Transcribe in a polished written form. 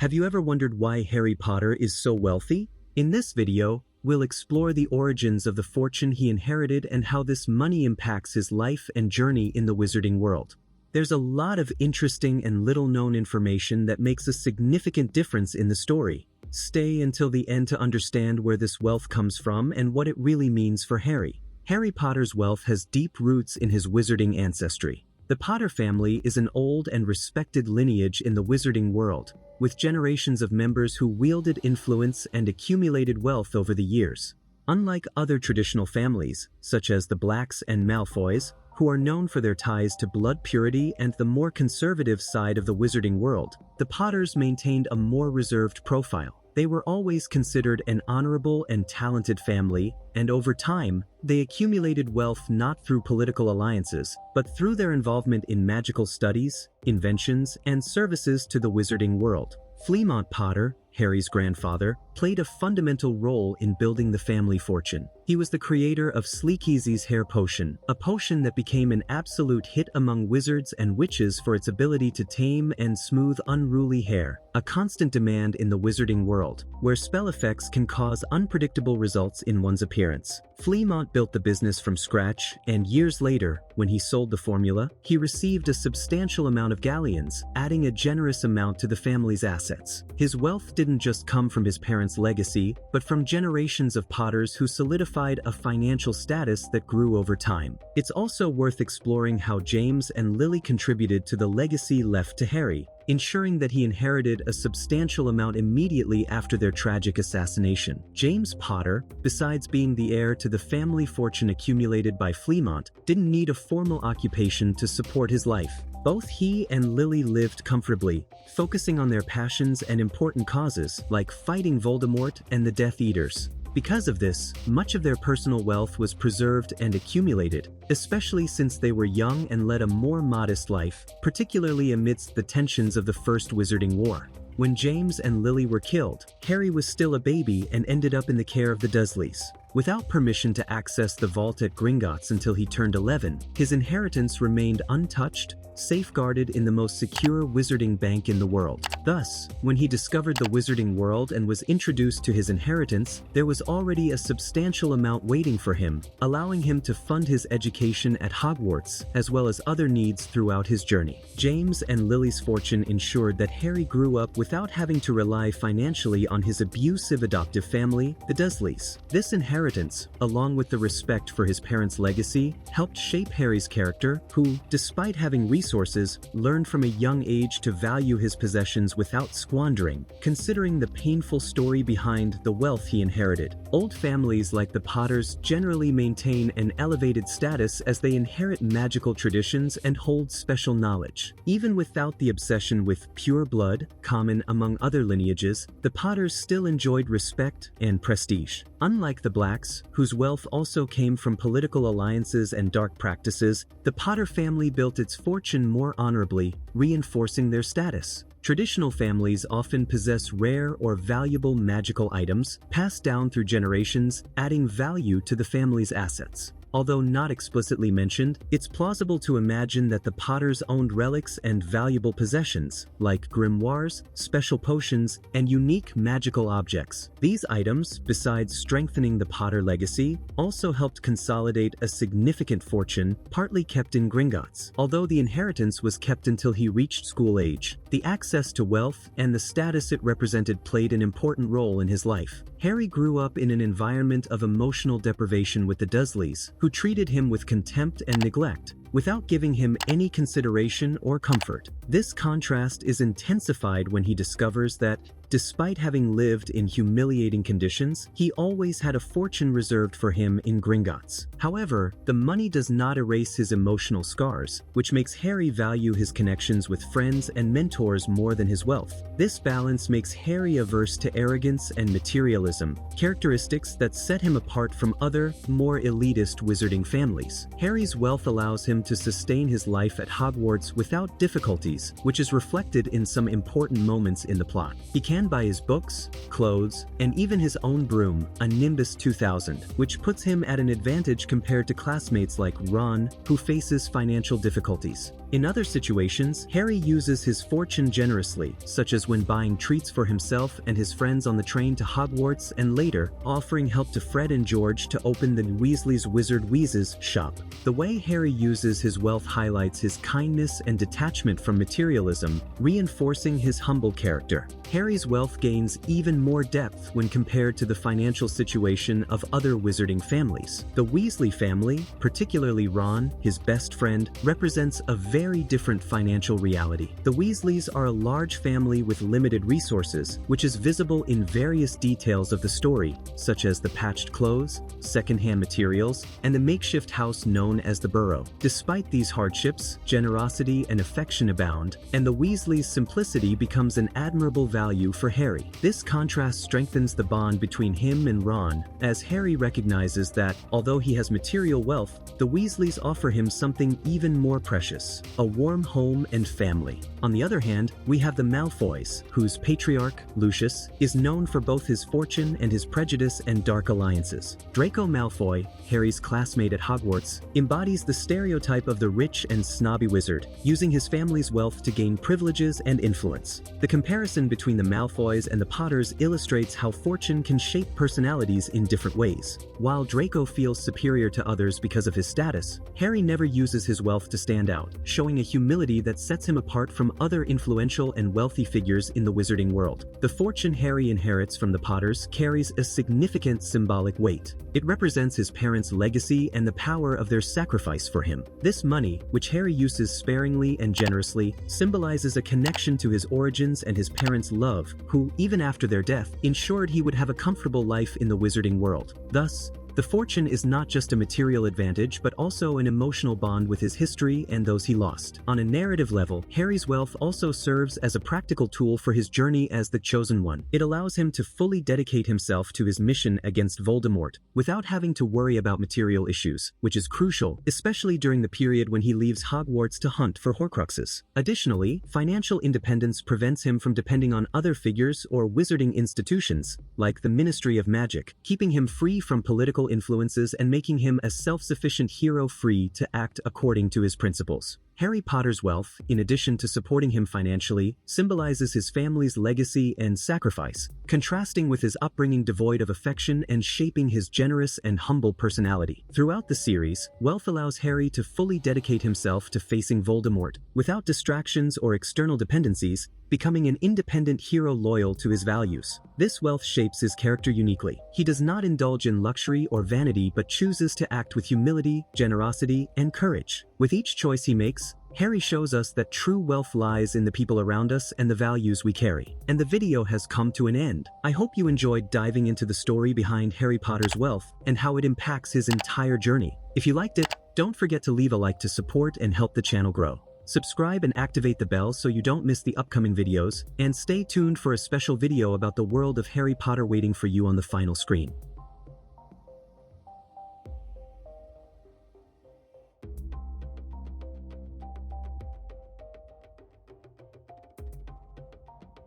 Have you ever wondered why Harry Potter is so wealthy? In this video, we'll explore the origins of the fortune he inherited and how this money impacts his life and journey in the wizarding world. There's a lot of interesting and little-known information that makes a significant difference in the story. Stay until the end to understand where this wealth comes from and what it really means for Harry. Harry Potter's wealth has deep roots in his wizarding ancestry. The Potter family is an old and respected lineage in the wizarding world, with generations of members who wielded influence and accumulated wealth over the years. Unlike other traditional families, such as the Blacks and Malfoys, who are known for their ties to blood purity and the more conservative side of the wizarding world, the Potters maintained a more reserved profile. They were always considered an honorable and talented family, and over time, they accumulated wealth not through political alliances, but through their involvement in magical studies, inventions, and services to the wizarding world. Flemmont Potter, Harry's grandfather, played a fundamental role in building the family fortune. He was the creator of Sleekeazy's hair potion, a potion that became an absolute hit among wizards and witches for its ability to tame and smooth unruly hair, a constant demand in the wizarding world, where spell effects can cause unpredictable results in one's appearance. Flemmont built the business from scratch, and years later, when he sold the formula, he received a substantial amount of galleons, adding a generous amount to the family's assets. His wealth didn't just come from his parents' legacy, but from generations of Potters who solidified a financial status that grew over time. It's also worth exploring how James and Lily contributed to the legacy left to Harry, ensuring that he inherited a substantial amount immediately after their tragic assassination. James Potter, besides being the heir to the family fortune accumulated by Flemmont, didn't need a formal occupation to support his life. Both he and Lily lived comfortably, focusing on their passions and important causes like fighting Voldemort and the Death Eaters. Because of this, much of their personal wealth was preserved and accumulated, especially since they were young and led a more modest life, particularly amidst the tensions of the First Wizarding War. When James and Lily were killed, Harry was still a baby and ended up in the care of the Dursleys. Without permission to access the vault at Gringotts until he turned 11, his inheritance remained untouched, safeguarded in the most secure wizarding bank in the world. Thus, when he discovered the wizarding world and was introduced to his inheritance, there was already a substantial amount waiting for him, allowing him to fund his education at Hogwarts, as well as other needs throughout his journey. James and Lily's fortune ensured that Harry grew up without having to rely financially on his abusive adoptive family, the Dursleys. This inheritance, along with the respect for his parents' legacy, helped shape Harry's character, who, despite having resources, learned from a young age to value his possessions without squandering, considering the painful story behind the wealth he inherited. Old families like the Potters generally maintain an elevated status as they inherit magical traditions and hold special knowledge. Even without the obsession with pure blood, common among other lineages, the Potters still enjoyed respect and prestige. Unlike the Blacks, whose wealth also came from political alliances and dark practices, the Potter family built its fortune more honorably, reinforcing their status. Traditional families often possess rare or valuable magical items, passed down through generations, adding value to the family's assets. Although not explicitly mentioned, it's plausible to imagine that the Potters owned relics and valuable possessions, like grimoires, special potions, and unique magical objects. These items, besides strengthening the Potter legacy, also helped consolidate a significant fortune, partly kept in Gringotts. Although the inheritance was kept until he reached school age, the access to wealth and the status it represented played an important role in his life. Harry grew up in an environment of emotional deprivation with the Dursleys, who treated him with contempt and neglect, without giving him any consideration or comfort. This contrast is intensified when he discovers that, despite having lived in humiliating conditions, he always had a fortune reserved for him in Gringotts. However, the money does not erase his emotional scars, which makes Harry value his connections with friends and mentors more than his wealth. This balance makes Harry averse to arrogance and materialism, characteristics that set him apart from other, more elitist wizarding families. Harry's wealth allows him to sustain his life at Hogwarts without difficulties, which is reflected in some important moments in the plot. He can stand by his books, clothes, and even his own broom, a Nimbus 2000, which puts him at an advantage compared to classmates like Ron, who faces financial difficulties. In other situations, Harry uses his fortune generously, such as when buying treats for himself and his friends on the train to Hogwarts and later offering help to Fred and George to open the Weasley's Wizard Wheezes shop. The way Harry uses his wealth highlights his kindness and detachment from materialism, reinforcing his humble character. Harry's wealth gains even more depth when compared to the financial situation of other wizarding families. The Weasley family, particularly Ron, his best friend, represents a very different financial reality. The Weasleys are a large family with limited resources, which is visible in various details of the story, such as the patched clothes, secondhand materials, and the makeshift house known as the Burrow. Despite these hardships, generosity and affection abound, and the Weasleys' simplicity becomes an admirable value for Harry. This contrast strengthens the bond between him and Ron, as Harry recognizes that, although he has material wealth, the Weasleys offer him something even more precious: a warm home and family. On the other hand, we have the Malfoys, whose patriarch, Lucius, is known for both his fortune and his prejudice and dark alliances. Draco Malfoy, Harry's classmate at Hogwarts, embodies the stereotype of the rich and snobby wizard, using his family's wealth to gain privileges and influence. The comparison between the Malfoys and the Potters illustrates how fortune can shape personalities in different ways. While Draco feels superior to others because of his status, Harry never uses his wealth to stand out, showing a humility that sets him apart from other influential and wealthy figures in the wizarding world. The fortune Harry inherits from the Potters carries a significant symbolic weight. It represents his parents' legacy and the power of their sacrifice for him. This money, which Harry uses sparingly and generously, symbolizes a connection to his origins and his parents' love, who, even after their death, ensured he would have a comfortable life in the wizarding world. Thus, the fortune is not just a material advantage but also an emotional bond with his history and those he lost. On a narrative level, Harry's wealth also serves as a practical tool for his journey as the Chosen One. It allows him to fully dedicate himself to his mission against Voldemort, without having to worry about material issues, which is crucial, especially during the period when he leaves Hogwarts to hunt for Horcruxes. Additionally, financial independence prevents him from depending on other figures or wizarding institutions, like the Ministry of Magic, keeping him free from political influences and making him a self-sufficient hero free to act according to his principles. Harry Potter's wealth, in addition to supporting him financially, symbolizes his family's legacy and sacrifice, contrasting with his upbringing devoid of affection and shaping his generous and humble personality. Throughout the series, wealth allows Harry to fully dedicate himself to facing Voldemort, without distractions or external dependencies, becoming an independent hero loyal to his values. This wealth shapes his character uniquely. He does not indulge in luxury or vanity but chooses to act with humility, generosity, and courage. With each choice he makes, Harry shows us that true wealth lies in the people around us and the values we carry. And the video has come to an end. I hope you enjoyed diving into the story behind Harry Potter's wealth and how it impacts his entire journey. If you liked it, don't forget to leave a like to support and help the channel grow. Subscribe and activate the bell so you don't miss the upcoming videos, and stay tuned for a special video about the world of Harry Potter waiting for you on the final screen.